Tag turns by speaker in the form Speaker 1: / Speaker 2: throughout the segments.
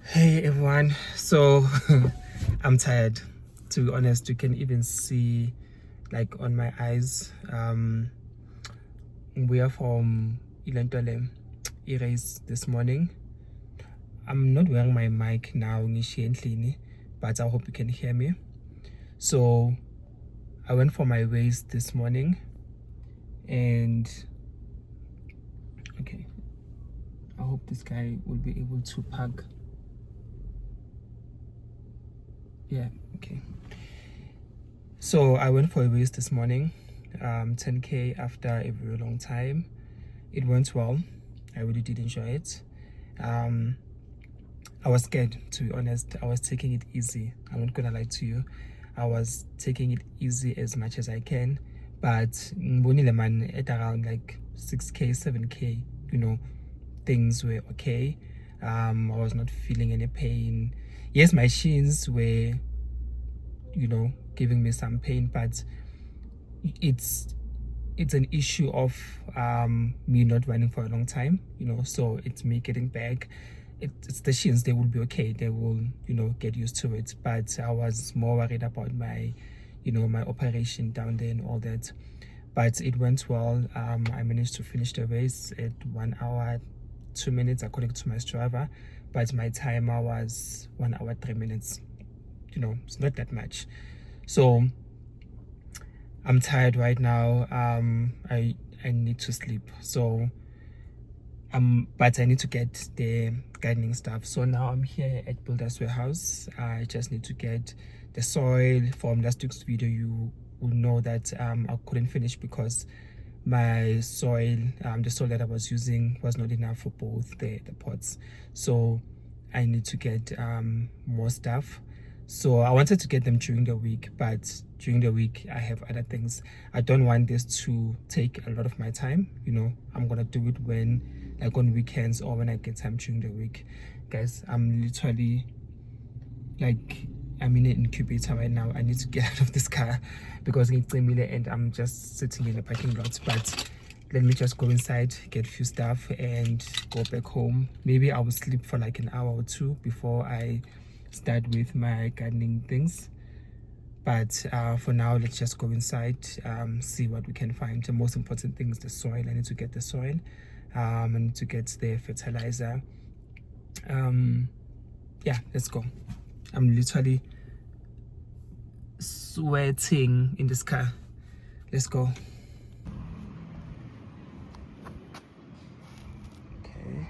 Speaker 1: Hey everyone, so I'm tired, to be honest. You can even see like on my eyes. We are from Ilentole erase this morning. I'm not wearing my mic now, but I hope you can hear me. So I went for my waist this morning, and okay, I hope this guy will be able to park. Yeah, okay. So I went for a race this morning, 10K after a very long time. It went well. I really did enjoy it. I was scared, to be honest. I was taking it easy. I'm not gonna lie to you. I was taking it easy as much as I can, but ngibonile man at around like 6K, 7K, things were okay. I was not feeling any pain. Yes, my shins were, giving me some pain, but it's an issue of me not running for a long time, so it's me getting back. It's the shins. They will be okay. They will, get used to it. But I was more worried about my, my operation down there and all that. But it went well. I managed to finish the race at 1 hour 2 minutes according to my Strava, but my timer was 1 hour 3 minutes. It's not that much. So I'm tired right now. I need to sleep. So but I need to get the gardening stuff. So now I'm here at Builder's Warehouse. I just need to get the soil. From last week's video, you will know that I couldn't finish because my soil, the soil that I was using was not enough for both the pots. So I need to get more stuff. So I wanted to get them during the week, but during the week I have other things. I don't want this to take a lot of my time. I'm gonna do it when, like, on weekends or when I get time during the week. Guys, I'm literally like, I'm in an incubator right now. I need to get out of this car because it's and I'm just sitting in the parking lot. But let me just go inside, get a few stuff, and go back home. Maybe I will sleep for like an hour or two before I start with my gardening things. But for now, let's just go inside, see what we can find. The most important thing is the soil. I need to get the soil. I need to get the fertilizer. Yeah, let's go. I'm literally sweating in this car. Let's go. Okay.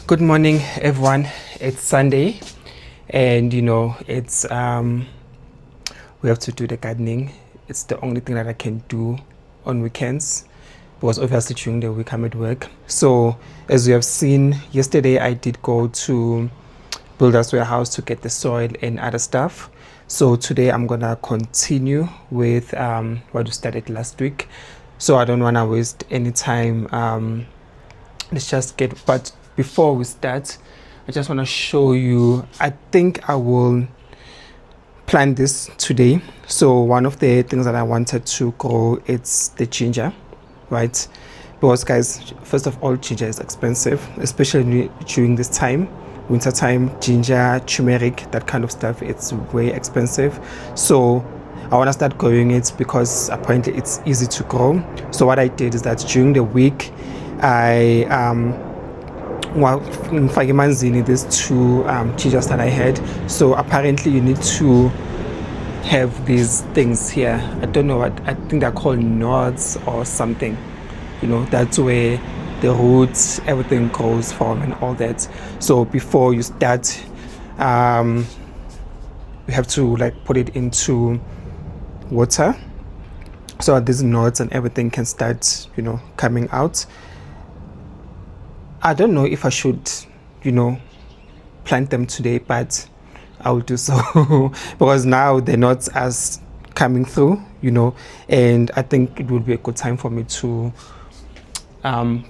Speaker 1: Good morning, everyone. It's Sunday, and it's we have to do the gardening. It's the only thing that I can do on weekends because obviously during the week I'm at work. So as you have seen, yesterday I did go to Builder's Warehouse to get the soil and other stuff. So today I'm gonna continue with what we started last week. So I don't want to waste any time. Let's just get, but before we start, I just want to show you, I think I will plant this today. So one of the things that I wanted to grow, it's the ginger, right? Because guys, first of all, ginger is expensive, especially during this time, winter time. Ginger, turmeric, that kind of stuff, it's way expensive. So I want to start growing it because apparently it's easy to grow. So what I did is that during the week I these two gingers that I had. So apparently you need to have these things here. I don't know what, I think they're called knots or something. That's where the roots, everything grows from and all that. So before you start, you have to like put it into water so these knots and everything can start, coming out. I don't know if I should, plant them today, but I will do so because now the knots are coming through, and I think it would be a good time for me to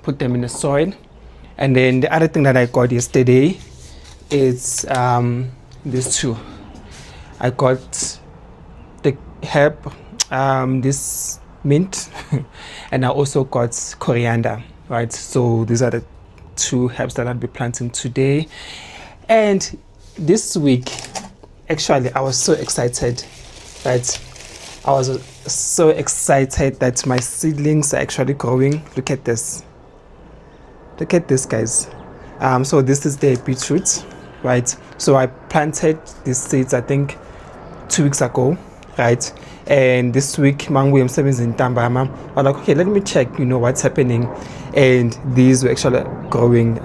Speaker 1: put them in the soil. And then the other thing that I got yesterday is these two. I got the herb, this mint, and I also got coriander, right? So these are the two herbs that I'll be planting today. And this week, actually, I was so excited that my seedlings are actually growing. Look at this, guys. So this is the beetroot, right? So I planted these seeds, I think 2 weeks ago, right? And this week, Mangu M7 in Tambama. I'm like, okay, let me check, what's happening. And these were actually growing.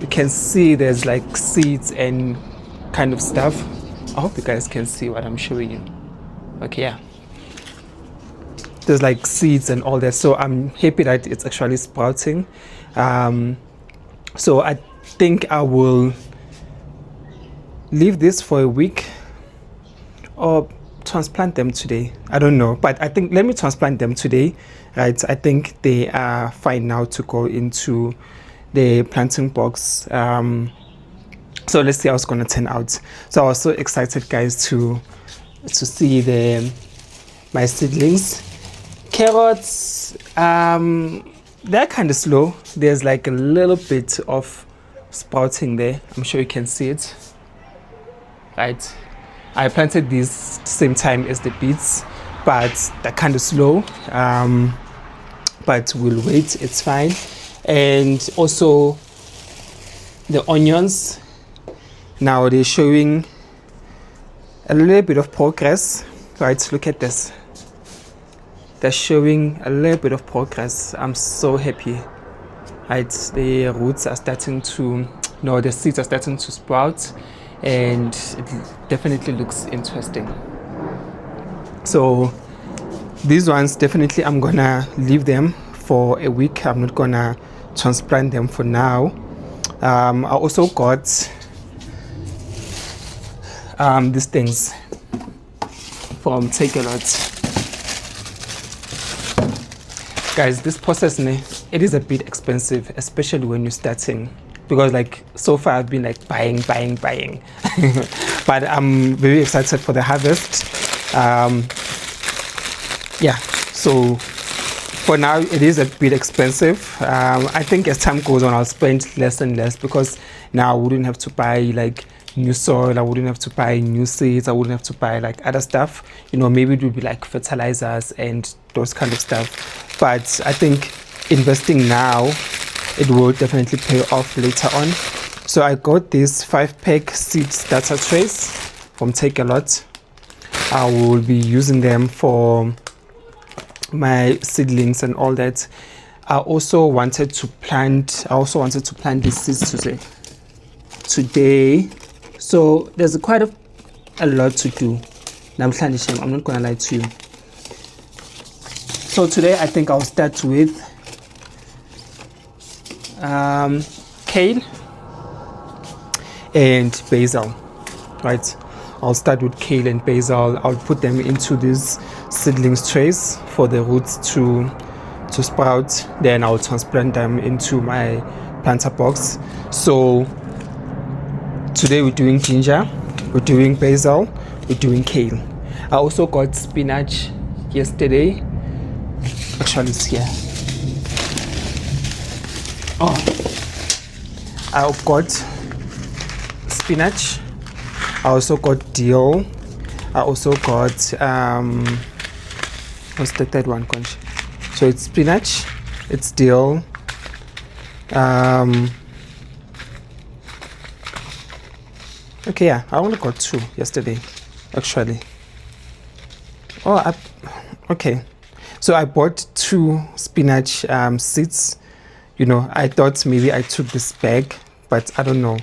Speaker 1: You can see there's like seeds and kind of stuff. I hope you guys can see what I'm showing you. Okay, yeah. There's like seeds and all that. So I'm happy that it's actually sprouting. So I think I will leave this for a week or transplant them today. I don't know, but I think let me transplant them today, right? I think they are fine now to go into the planting box. So let's see how it's gonna turn out. So I was so excited, guys, to see my seedlings. Carrots, they're kind of slow. There's like a little bit of sprouting there. I'm sure you can see it, right? I planted these same time as the beets, but they're kind of slow. But we'll wait, it's fine. And also the onions, now they're showing a little bit of progress, right? Look at this. They're showing a little bit of progress. I'm so happy, right? The roots are starting to, the seeds are starting to sprout, and it definitely looks interesting. So these ones, definitely I'm gonna leave them for a week. I'm not gonna transplant them for now. I also got these things from Take a Lot. Guys, this process, it is a bit expensive, especially when you're starting, because like so far I've been like buying but I'm very excited for the harvest. Yeah, so for now it is a bit expensive. I think as time goes on I'll spend less and less, because now I wouldn't have to buy like new soil, I wouldn't have to buy new seeds, I wouldn't have to buy like other stuff, maybe it would be like fertilizers and those kind of stuff. But I think investing now, it will definitely pay off later on. So I got these 5-pack seed starter trays from Take a Lot. I will be using them for my seedlings and all that. I also wanted to plant these seeds today. So there's quite a lot to do. I'm not gonna lie to you. So today I think I'll start with kale and basil, right? I'll start with kale and basil. I'll put them into these seedlings trays for the roots to sprout. Then I'll transplant them into my planter box. So today we're doing ginger, we're doing basil, we're doing kale. I also got spinach yesterday. Actually, it's here. I got spinach. I also got dill. I also got what's the third one, Conch? So it's spinach, it's dill, okay, yeah, I only got 2 yesterday, actually. Okay. So I bought 2 spinach seeds. You know, I thought maybe I took this bag, but I don't know.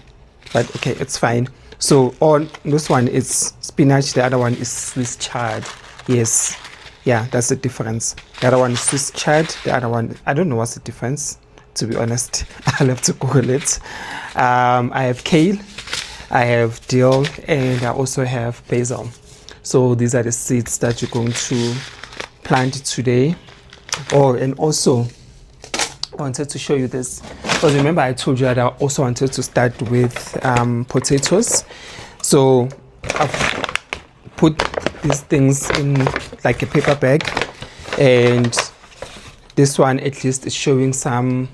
Speaker 1: But okay, it's fine. So on this one is spinach, the other one is Swiss chard. Yes, yeah, that's the difference. The other one is Swiss chard, the other one, I don't know what's the difference, to be honest. I'll have to Google it. I have kale, I have dill, and I also have basil. So these are the seeds that you're going to plant today. Oh, and also I wanted to show you this because remember I told you that I also wanted to start with potatoes. So I've put these things in like a paper bag, and this one at least is showing some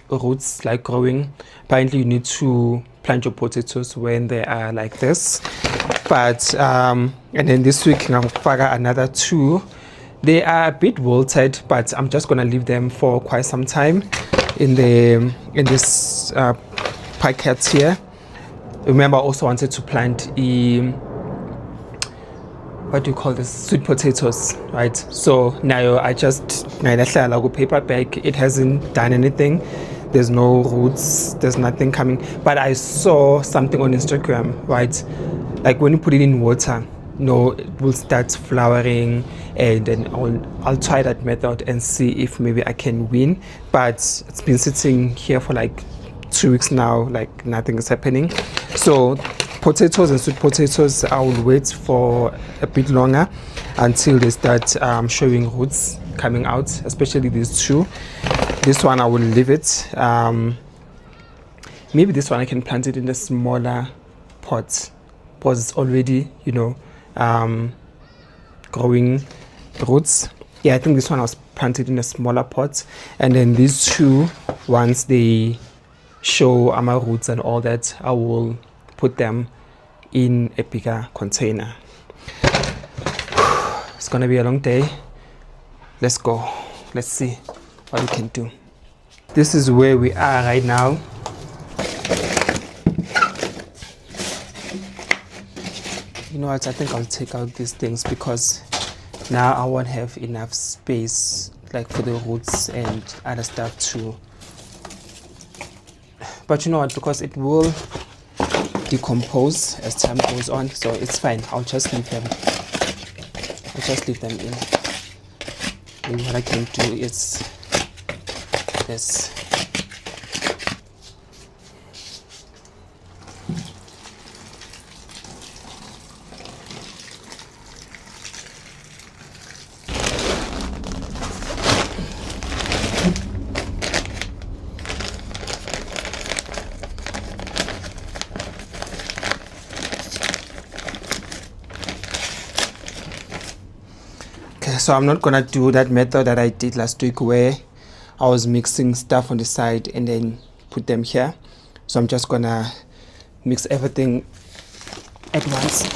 Speaker 1: roots like growing. Apparently you need to plant your potatoes when they are like this. But and then this week I'm gonna another 2. They are a bit wilted, but I'm just gonna leave them for quite some time in this packet here. Remember, I also wanted to plant what do you call this, sweet potatoes, right? So now I just a paper bag. It hasn't done anything. There's no roots, there's nothing coming. But I saw something on Instagram, right? Like when you put it in water, it will start flowering, and then I'll try that method and see if maybe I can win. But it's been sitting here for like 2 weeks now, like nothing is happening. So potatoes and sweet potatoes, I will wait for a bit longer until they start showing roots coming out, especially these 2. This one I will leave it. Maybe this one I can plant it in a smaller pot because it's already, growing roots. Yeah, I think this one was planted in a smaller pot, and then these 2, once they show my roots and all that, I will put them in a bigger container. It's gonna be a long day. Let's go. Let's see what we can do. This is where we are right now. You know what, I think I'll take out these things because now I won't have enough space like for the roots and other stuff too. But you know what, because it will decompose as time goes on, so it's fine. I'll just leave them in. And what I can do is this. So I'm not gonna do that method that I did last week where I was mixing stuff on the side and then put them here. So I'm just gonna mix everything at once.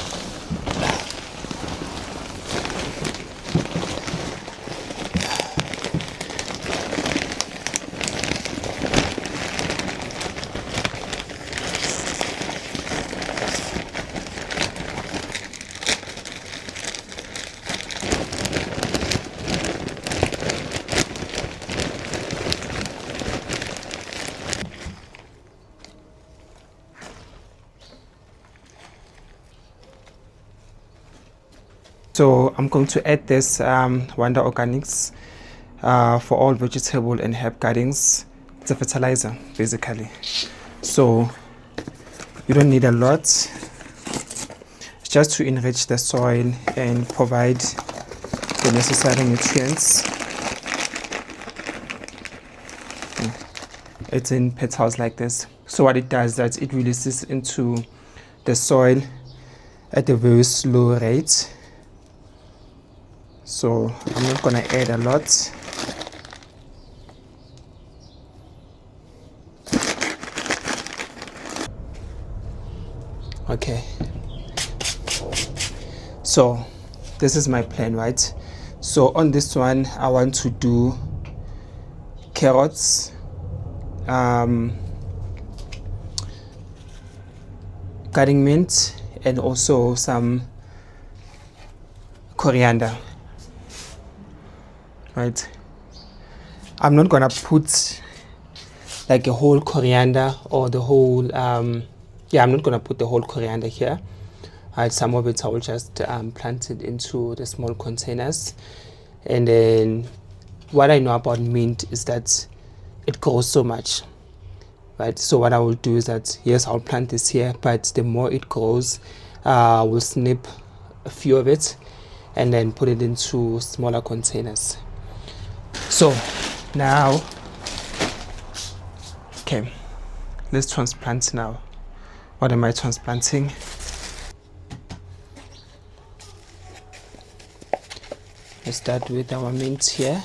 Speaker 1: So I'm going to add this Wonder Organics for all vegetable and herb gardens. It's a fertilizer basically. So you don't need a lot. It's just to enrich the soil and provide the necessary nutrients. It's in petals like this. So what it does is that it releases into the soil at a very slow rate. So I'm not gonna add a lot. Okay. So this is my plan, right? So on this one, I want to do carrots, garden mint, and also some coriander. right? I'm not gonna put like a whole coriander or the whole I'm not gonna put the whole coriander here. Some of it I will just plant it into the small containers. And then what I know about mint is that it grows so much, right? So what I will do is that, yes, I'll plant this here, but the more it grows, we'll snip a few of it and then put it into smaller containers. So now, okay, let's transplant now. What am I transplanting? Let's start with our mint here.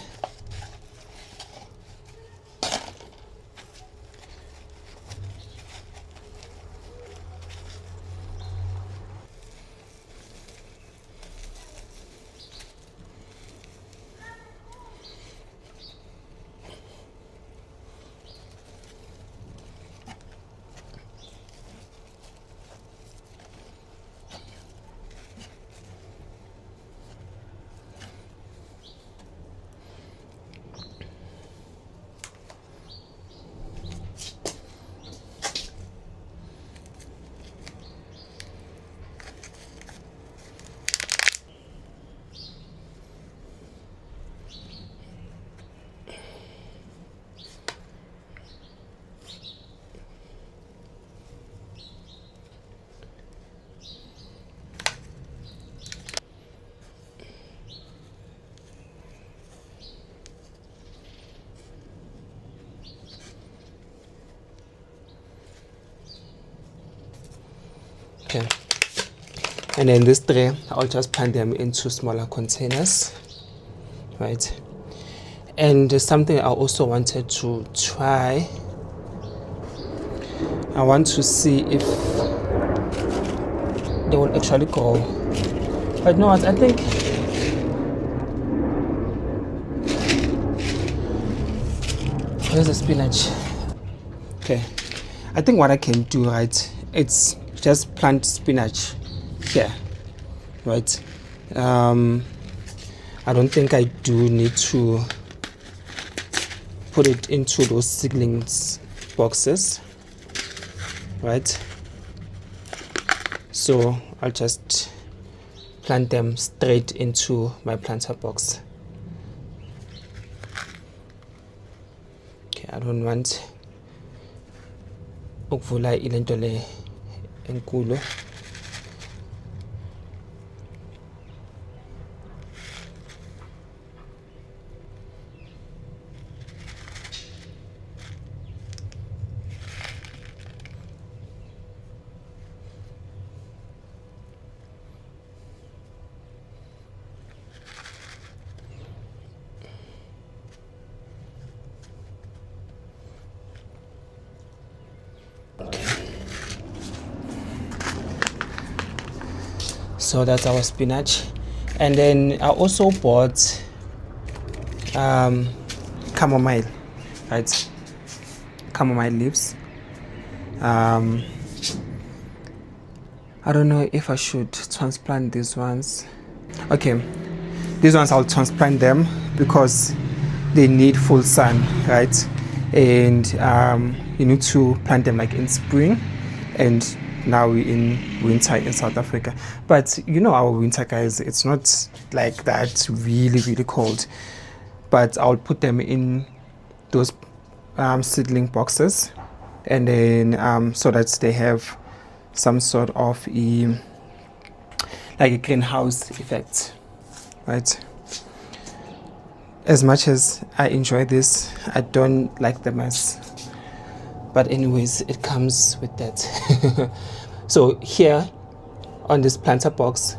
Speaker 1: Okay, and then this tray, I'll just plant them into smaller containers, right? And there's something I also wanted to try. I want to see if they will actually grow. But no, I think where's the spinach? Okay, I think what I can do, right, it's just plant spinach here, right? I don't think I do need to put it into those seedlings boxes, right? So I'll just plant them straight into my planter box. Okay, I don't want ukuvula ilento le enkulu. So that's our spinach. And then I also bought chamomile, right? Chamomile leaves. I don't know if I should transplant these ones. Okay, these ones I'll transplant them because they need full sun, right? And you need to plant them like in spring, and now we're in winter in South Africa. But you know our winter, guys, it's not like that really cold. But I'll put them in those seedling boxes, and then so that they have some sort of like a greenhouse effect, right? As much as I enjoy this, I don't like the mess. But anyways, it comes with that. So here on this planter box,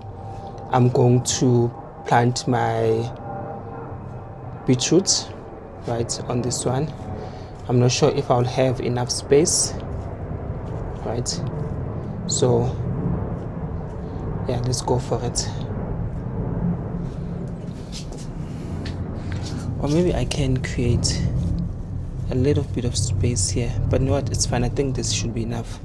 Speaker 1: I'm going to plant my beetroot right on this one. I'm not sure if I'll have enough space, right? So yeah, let's go for it. Or maybe I can create a little bit of space here, but you know what, it's fine. I think this should be enough.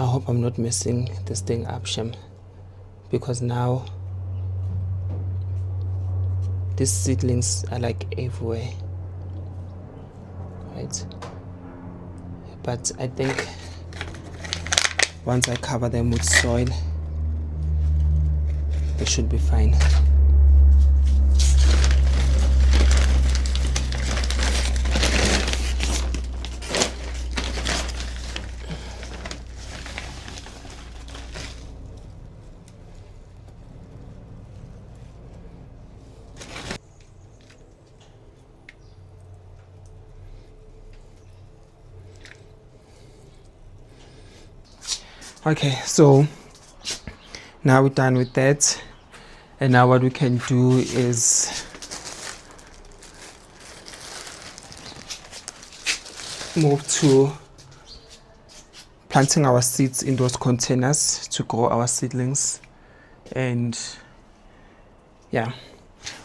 Speaker 1: I hope I'm not messing this thing up, Shem, because now these seedlings are like everywhere, right? But I think once I cover them with soil, they should be fine. Okay, so now we're done with that, and now what we can do is move to planting our seeds in those containers to grow our seedlings. And yeah,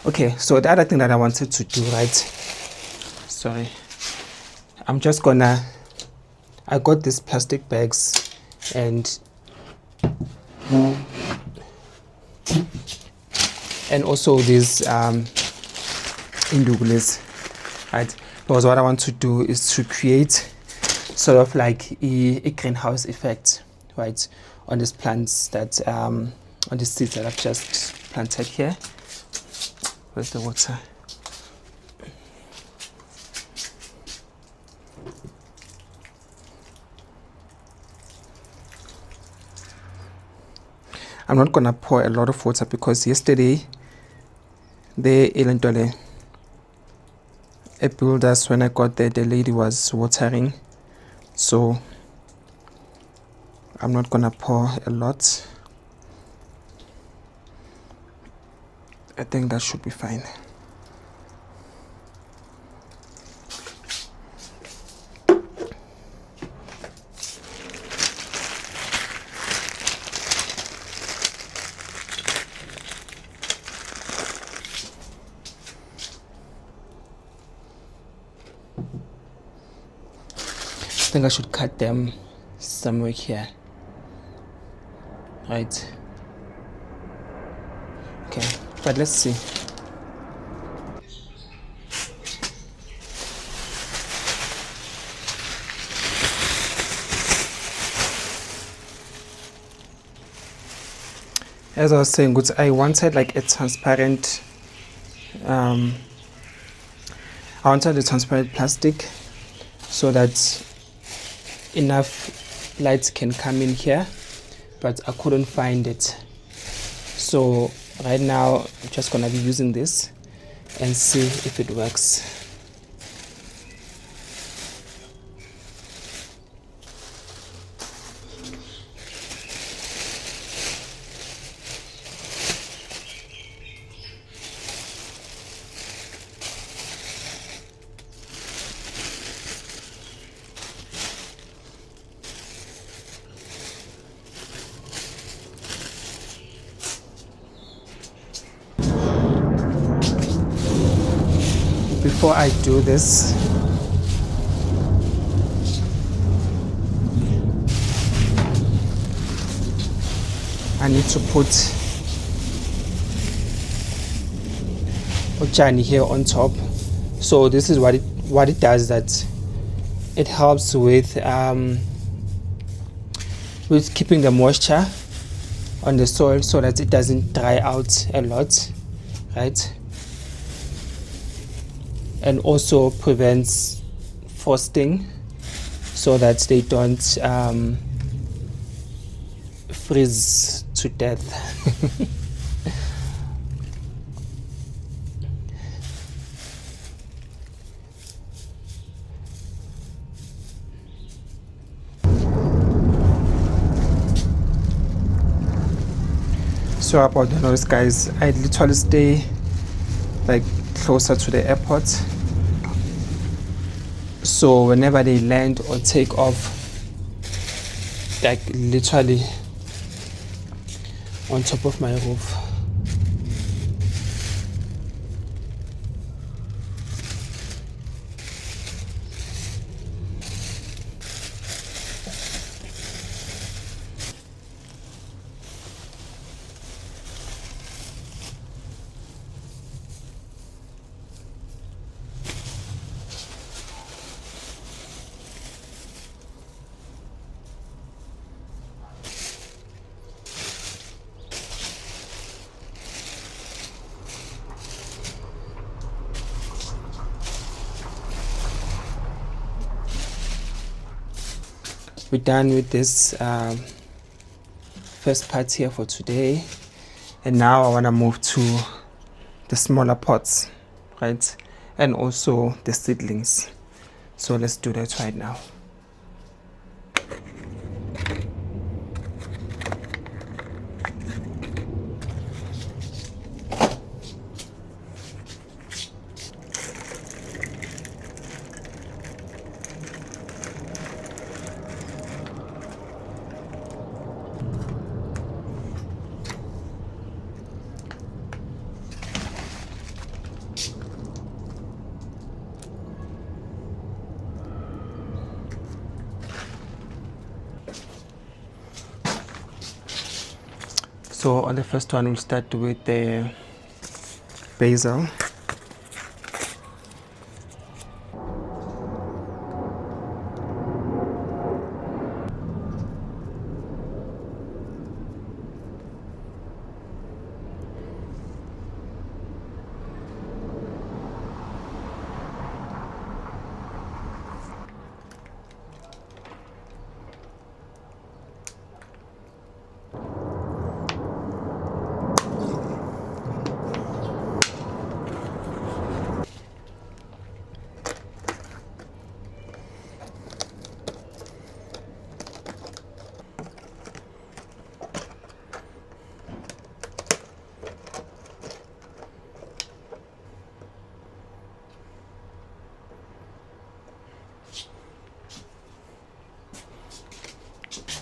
Speaker 1: okay, so the other thing that I wanted to do, right, sorry, I'm just gonna, I got these plastic bags and also these indugules, right? Because what I want to do is to create sort of like a greenhouse effect, right, on these plants that on the seeds that I've just planted here. Where's the water? I'm not gonna pour a lot of water because yesterday a builders, when I got there, the lady was watering, so I'm not gonna pour a lot. I think that should be fine. I think I should cut them somewhere here, right? Okay, but let's see. As I was saying, I wanted like a transparent I wanted a transparent plastic so that enough light can come in here, but I couldn't find it. So right now I'm just gonna be using this and see if it works. Before I do this, I need to put Ochani here on top. So this is what it does, that it helps with keeping the moisture on the soil so that it doesn't dry out a lot, right? And also prevents frosting so that they don't freeze to death. So about the noise, guys, I literally stay like closer to the airport, so whenever they land or take off, like literally on top of my roof. we're done with this first part here for today, and now I want to move to the smaller pots, right, and also the seedlings. So let's do that right now. So on the first one, we'll start with the basil.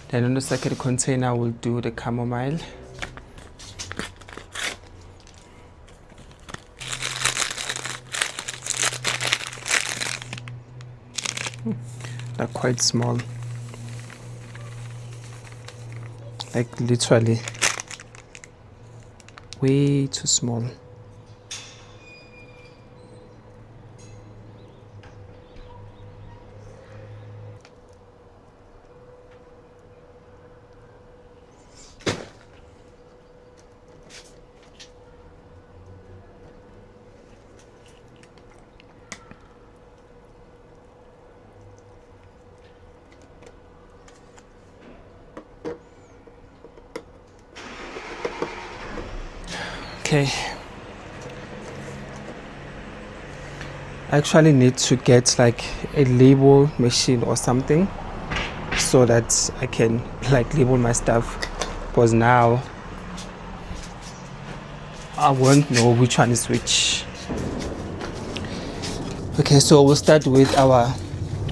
Speaker 1: Then on the second container, we'll do the chamomile. They're quite small, like literally way too small. Okay, I actually need to get like a label machine or something so that I can like label my stuff, because now I won't know which one is which. Okay, so we'll start with our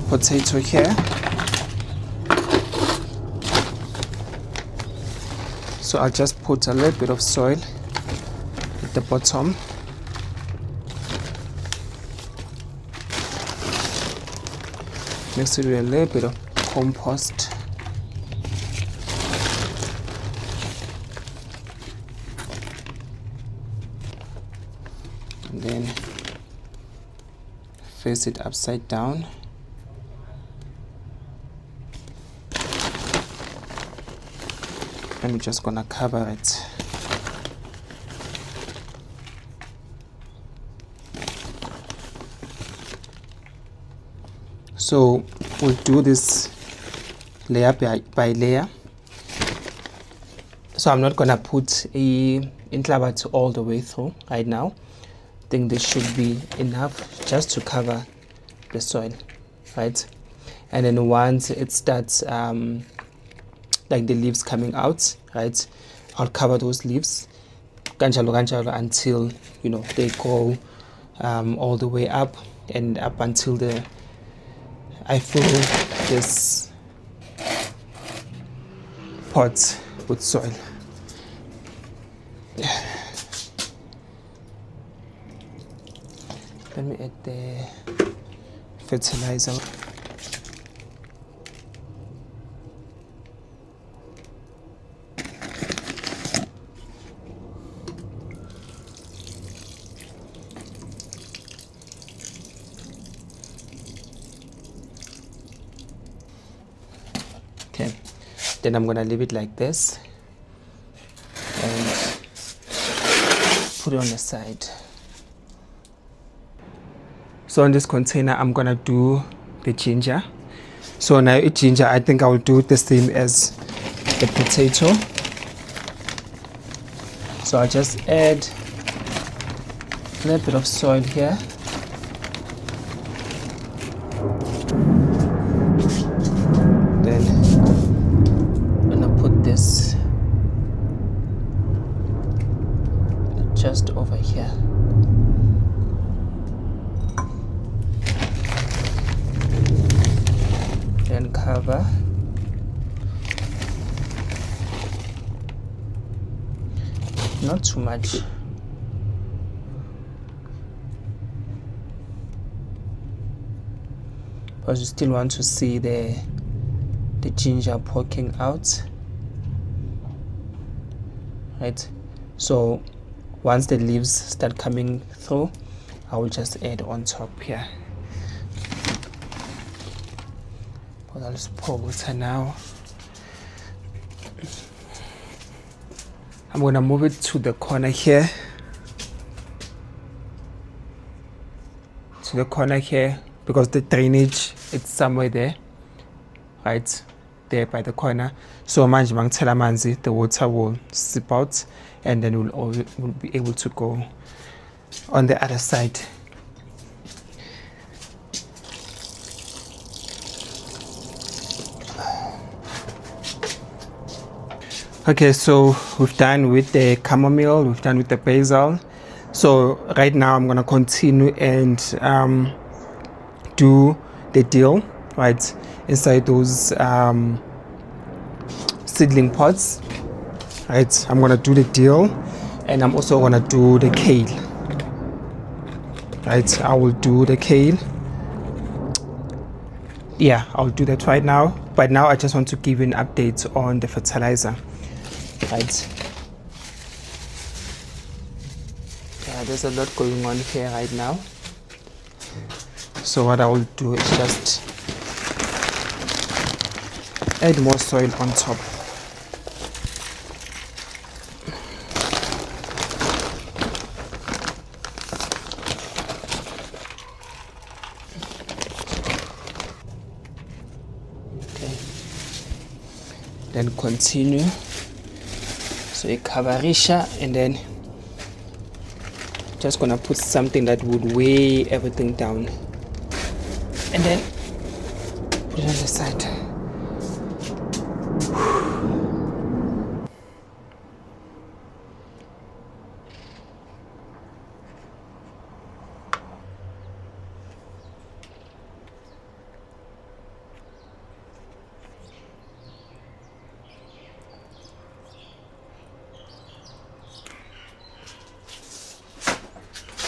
Speaker 1: potato here. So I'll just put a little bit of soil at the bottom. Mix it with a little bit of compost. And then face it upside down. And we're just gonna cover it. So we'll do this layer by layer. So I'm not gonna put a inhlabathi all the way through right now. I think this should be enough just to cover the soil, right? And then once it starts like the leaves coming out, right, I'll cover those leaves kanjalo until they go all the way up and up until I fill this pot with soil. Let me add the fertilizer. Okay, then I'm gonna leave it like this and put it on the side. So in this container I'm gonna do the ginger. So now with ginger, I think I will do the same as the potato. So I'll just add a little bit of soil here. Then I'm gonna put this just over here. Then cover. Not too much. Because you still want to see the ginger poking out. Right? So once the leaves start coming through, I will just add on top here. But I'll just pour water now. I'm going to move it to the corner here. To the corner here, because the drainage, it's somewhere there. Right? There by the corner. So manje mangithela amanzi, the water will seep out, and then we'll be able to go on the other side. Okay, so we've done with the chamomile, we've done with the basil. So right now I'm gonna continue and do the dill, right, inside those seedling pots. Right, I'm gonna do the dill, and I'm also gonna do the kale. Right, I will do the kale. Yeah, I'll do that right now. But now I just want to give you an update on the fertilizer. Right. Yeah, there's a lot going on here right now. So what I will do is just add more soil on top. Okay. Then continue. So a kavarisha, and then just gonna put something that would weigh everything down, and then put it on the side.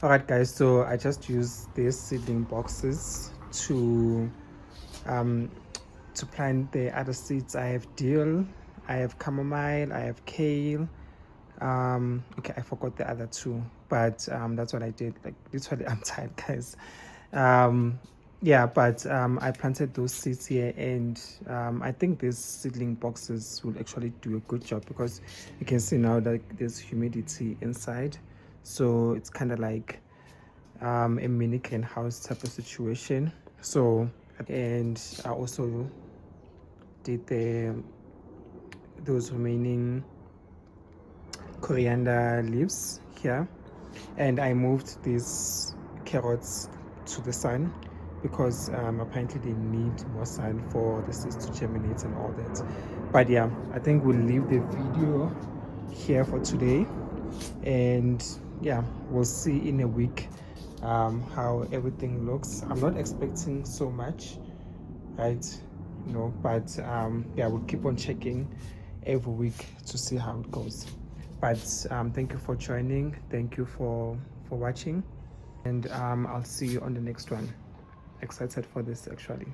Speaker 1: Alright guys, so I just use these seedling boxes to plant the other seeds. I have dill, I have chamomile, I have kale. Okay, I forgot the other two, but that's what I did. Like literally, I'm tired, guys. Yeah, but I planted those seeds here, and I think these seedling boxes will actually do a good job, because you can see now that there's humidity inside, so it's kind of like a mini greenhouse type of situation. So, and I also did those remaining coriander leaves here, and I moved these carrots to the sun, because apparently they need more sun for the seeds to germinate and all that. But yeah, I think we'll leave the video here for today, and yeah, we'll see in a week how everything looks. I'm not expecting so much, right? But yeah, we'll keep on checking every week to see how it goes. But thank you for joining, thank you for watching, and I'll see you on the next one. Excited for this actually.